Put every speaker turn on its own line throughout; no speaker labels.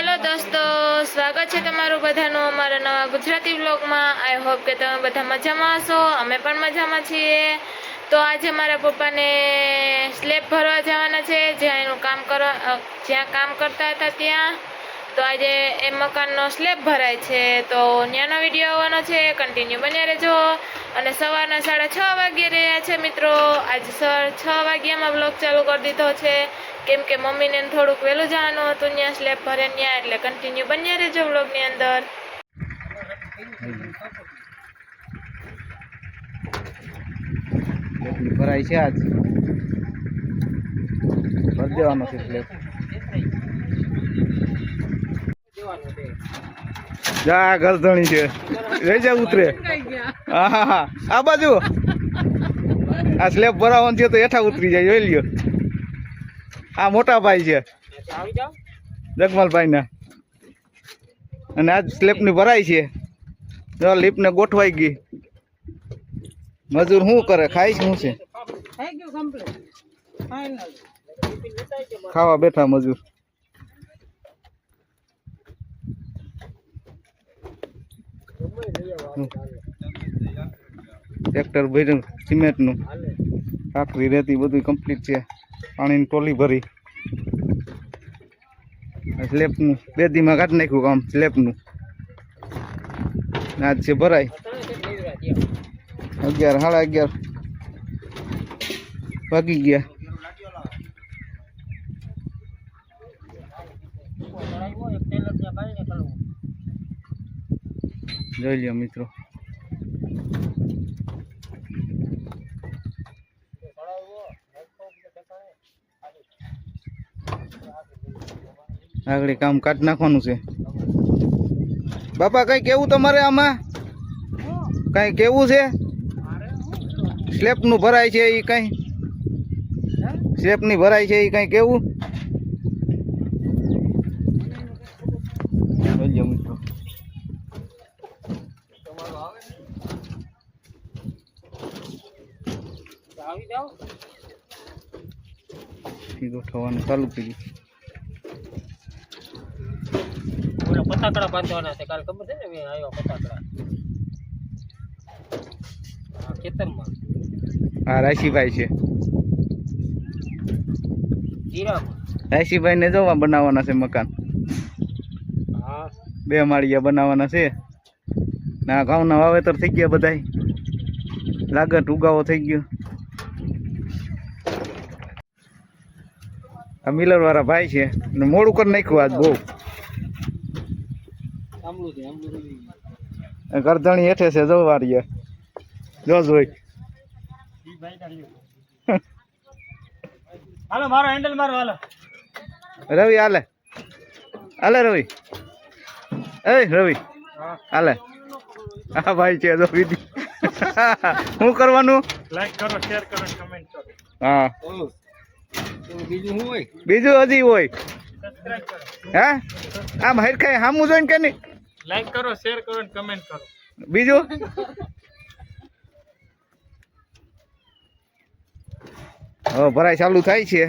Hello દોસ્તો, સ્વાગત છે તમારું બધાનું અમારા નવા ગુજરાતી વ્લોગમાં। આઈ હોપ કે તમે બધા મજામાં હશો, અમે પણ મજામાં છીએ। તો આજે મારા પપ્પાને સ્લેબ ભરવા જવાના છે, જ્યાં કામ કરતા હતા ત્યાં। તો આજે એ મકાનનો સ્લેબ ભરાય છે, તો ત્યાંનો વિડીયો આવવાનો છે, કન્ટિન્યુ બન્યા રહેજો। અને સવારના 6:30 વાગી રહ્યા છે મિત્રો। આજે 6 વાગ્યામાં વ્લોગ ચાલુ કરી દીધો છે, કેમ કે મમ્મીને થોડુંક વહેલું જવાનું હતું ત્યાં સ્લેબ ભરે ત્યાં, એટલે કન્ટિન્યુ બન્યા રહેજો વ્લોગની અંદર।
ભરાય છે આજ ભર દેવાનો છે સ્લેબ। જા ગરધણી છે, રહી જા ઉતરે। હા આ બાજુ આ સ્લેબ ભરાવાનું છે તો હેઠા ઉતરી જાય, જોઈ લ્યો। આ મોટા ભાઈ છે જગમલભાઈ ના, અને આજ સ્લેબ ની ભરાય છે। જો લીપ ને ગોઠવાઈ ગઈ। મજૂર શું કરે, ખાય શું છે? ખાવા બેઠા મજૂર। ટ્રેક્ટર ભર્યું સિમેન્ટ નું, કાકરી રેતી બધું કમ્પ્લીટ છે। પાણીની ટોલી ભરી સ્લેબ નું 2 દીમાં કાઢી નાખ્યું કામ સ્લેબ નું। આજ છે ભરાય 11 સાડા 11 વાગી ગયા। જોઈ લ્યો મિત્રો, આગળ કામ કાઢી નાખવાનું છે। બાપા કઈ કેવું તમારે આમાં, કઈ કેવું છે? સ્લેબ નું ભરાય છે એ કઈ, સ્લેબ ની ભરાય છે એ કઈ કેવું? મિત્રો ગોઠવવાનું ચાલુ કરી
પતાકડા બાંધવાના છે, કાલ ખબર છે ને મેં આવ્યો પતાકડા ખેતરમાં।
હા રાશીભાઈ છે, રાશીભાઈ ને જોવા બનાવવાના છે મકાન।
હા
2 માળિયા બનાવવાના છે। ના ઘઉંના વાવેતર થઈ ગયા, બધાય લાગત ઉગાવો થઈ ગયો। આ મિલર વાળા ભાઈ છે ને મોડું કરી નાખ્યું આજ બહુ। ગરધણી હેઠે છે જોવારીએ, જો જોઈ।
હાલો મારો હેન્ડલ મારો, હાલો
રવિ હાલે, હાલે રવિ, એ રવિ હાલે। હા ભાઈ છે જો વિધિ શું કરવાનું?
લાઈક કરો, શેર કરો, કમેન્ટ કરો।
હા
બીજું શું હોય?
બીજું હજી હોય
સબસ્ક્રાઇબ કરો।
હે આમ હર કઈ સામું જોઈને કે નહીં?
લાઈક કરો, શેર કરો અને કમેન્ટ કરો।
બીજું હવે ભરાઈ ચાલુ થાય છે।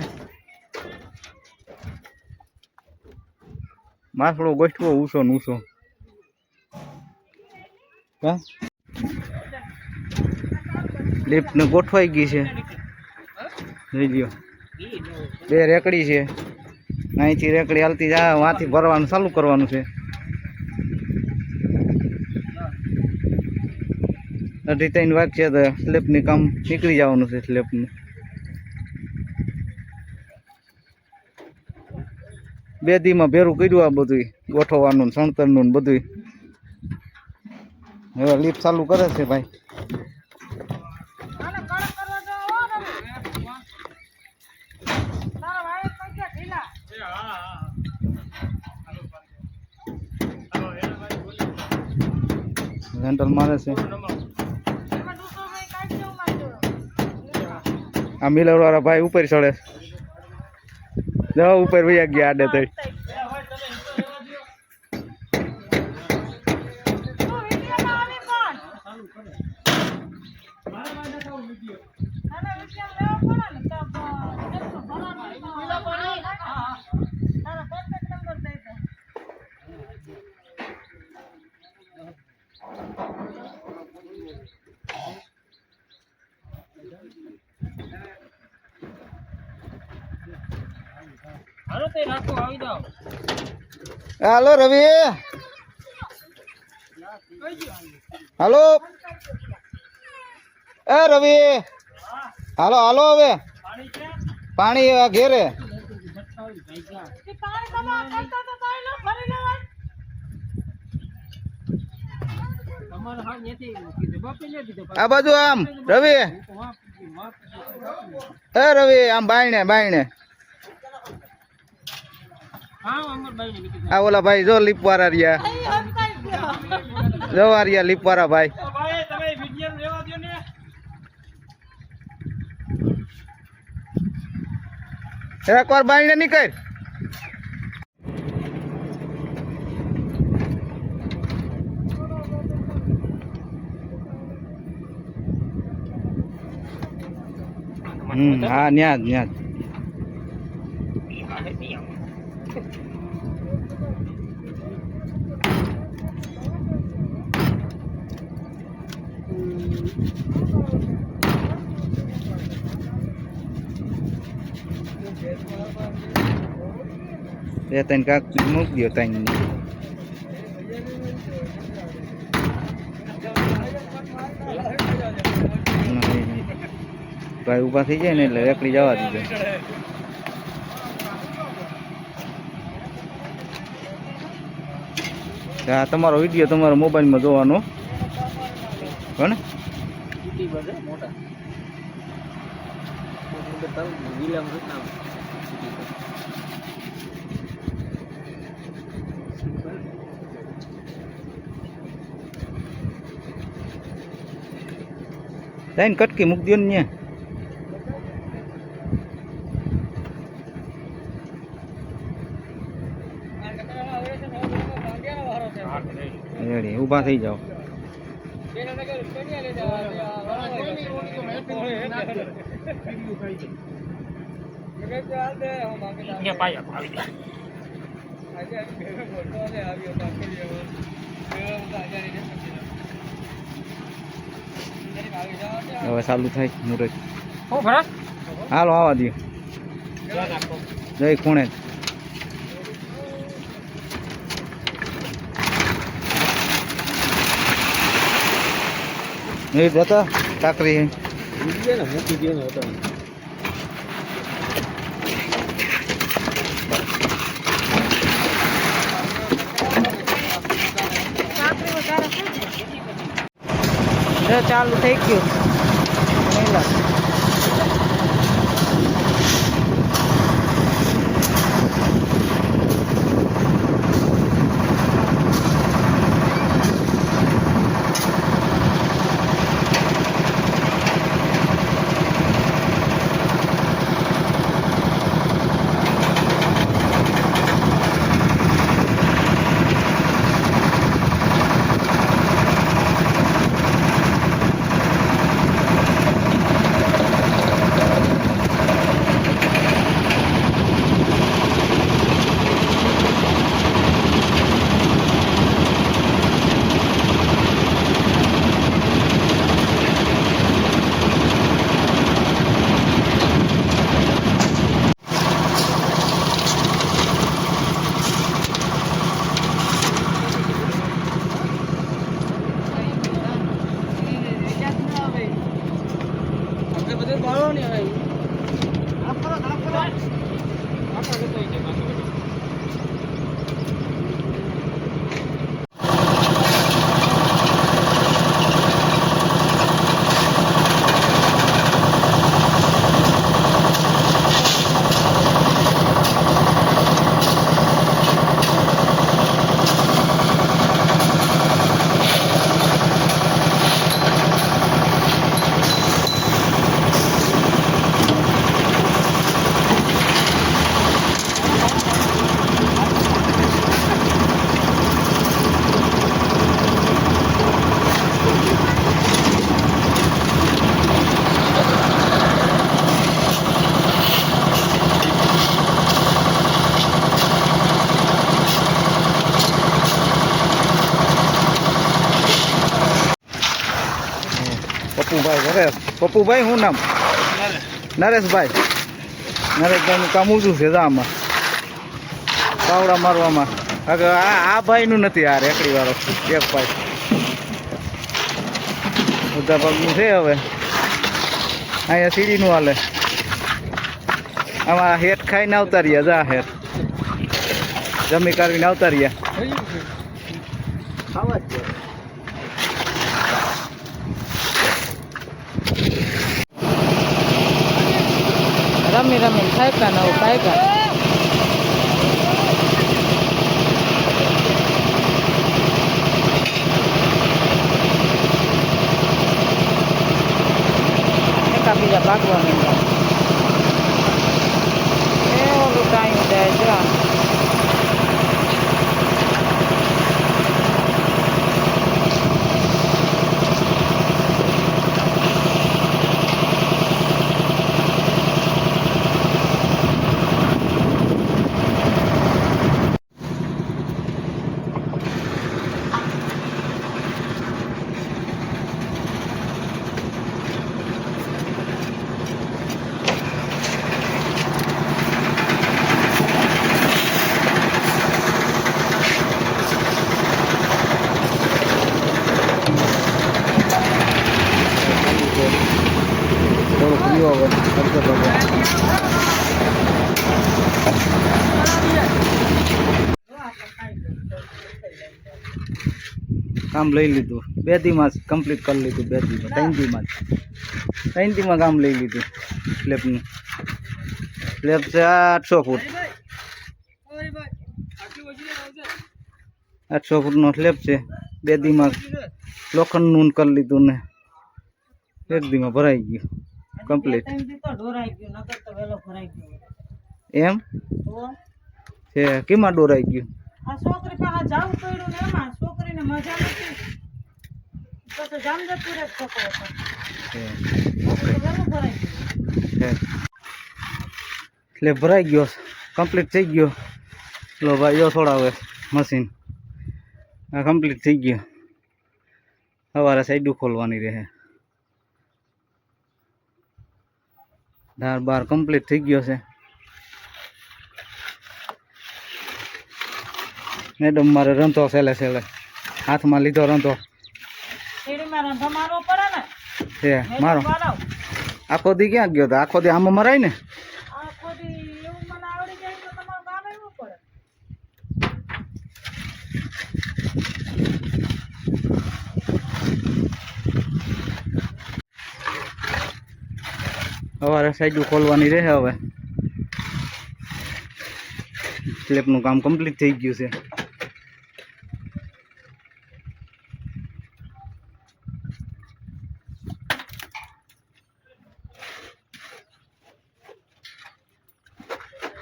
માસડો ગોઠવો ઊંચો ને ઊંચો। લિફ્ટ ને ગોઠવાઈ ગઈ છે, જોઈ લ્યો। 2 રેકડી છે, અહીંથી રેકડી હાલતી જાય, વાંથી ભરવાનું ચાલુ કરવાનું છે। 2:30 વાગશે તો સ્લેબ ની કામ નીકળી જવાનું છે। સ્લેબ નું 2 દીમાં ભેરું કર્યું આ બધું ગોઠવવાનું, સણતર નું બધું। હવે લીપ ચાલુ કરે છે ભાઈ। હેન્ડલ મારે છે। આ મિલર વાળા ભાઈ ઉપર ચડે, જાઓ ઉપર વયા ગયા આડે થઈ।
તે રાખો આવી જાઓ
હાલો રવિ હાલો એ રવિ હાલો હાલો હવે પાણી આ ઘેરે
તમારે હા નથી કીધું બાપે નથી કીધું
આ બાજુ આમ રવિ એ રવિ આમ બાયણે બાયણે
હા અમરભાઈ ને કીધું
આ ઓલા ભાઈ જો લીપવાળા રહ્યા જો આ રહ્યા લીપવાળા ભાઈ
ભાઈ તમે વિડિયો લેવા દો ને
એકવાર બાયણે નીકળ હા ન્યા ન્યા બે ત્રણ કાક મૂકી દો ત્રણ ભાઈ ઊભા થઈ જાય ને એટલે એકલી જવા દીધો હા તમારો વિડીયો તમારા મોબાઈલમાં જોવાનો કોણ
મોટા વિલમ રત્ના
જઈને કટકી મૂકી દો ને રેડી ઊભા થઈ જાઓ હવે ચાલુ થાય મુરત
ઓ ભરત
હાલો આવા દો જય ખૂણે એ જતા કાકરી
વિડિયો ને મૂકી દો ને હતો
ચાલુ થઈ ગયું પપ્પુભાઈ ઘરે પપ્પુભાઈ શું નામ નરેશભાઈ નરેશભાઈનું કામ ઊંચું છે આમાં પાવડા મારવામાં આગળ આ ભાઈનું નથી, આ રેકડી વાળો એક ભાઈ બધા પગનું છે. હવે અહીંયા સીડીનું હાલે. આમાં હેઠ ખાઈને આવતા રહ્યા, જા હેઠ જમી કાઢીને આવતા રહ્યા. રમી રમી ખાયકા નવું ખાયકા. બીજા ભાગવા માંડ્યા. એ ઓલું ટાઈમ જાય જો. થોડુંક પીવો હવે કામ લઈ લીધું. 2 દીમાં જ કમ્પ્લીટ કરી લીધું. 2 દીમાં 3 દીમાં કામ લઈ લીધું. સ્લેબનું સ્લેબ છે 800 ફૂટ. 800 ફૂટનો સ્લેબ છે. 2 દીમાં લોખંડનું કરી લીધું ને 1 દીમાં ભરાઈ ગયું કમ્પ્લીટ. એમ છે કેમાં દોરાઈ ગયું?
છોકરી પાસે જવું પડ્યું ને એમાં છોકરીને મજા નથી. તો જામજતપુર જ છોકરો હતો.
એટલે ભરાઈ ગયો કમ્પ્લીટ થઈ ગયો. લો ભાઈ જો થોડાવે મશીન આ કમ્પ્લીટ થઈ ગયો. સવારે સાઈડું ખોલવાની રહે. ધાર બાર કમ્પ્લીટ થઈ ગયો છે. મેડમ મારે રંધો સેલે હાથમાં લીધો રંધો છે મારો. આખો દી ક્યાં ગયો હતો? આખો દી આમાં મરાય ને. સવારે સાઈડ ખોલવાની રહે. હવે સ્લેબનું કામ કમ્પ્લીટ થઈ ગયું છે.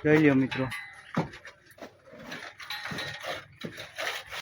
જોઈ લ્યો મિત્રો.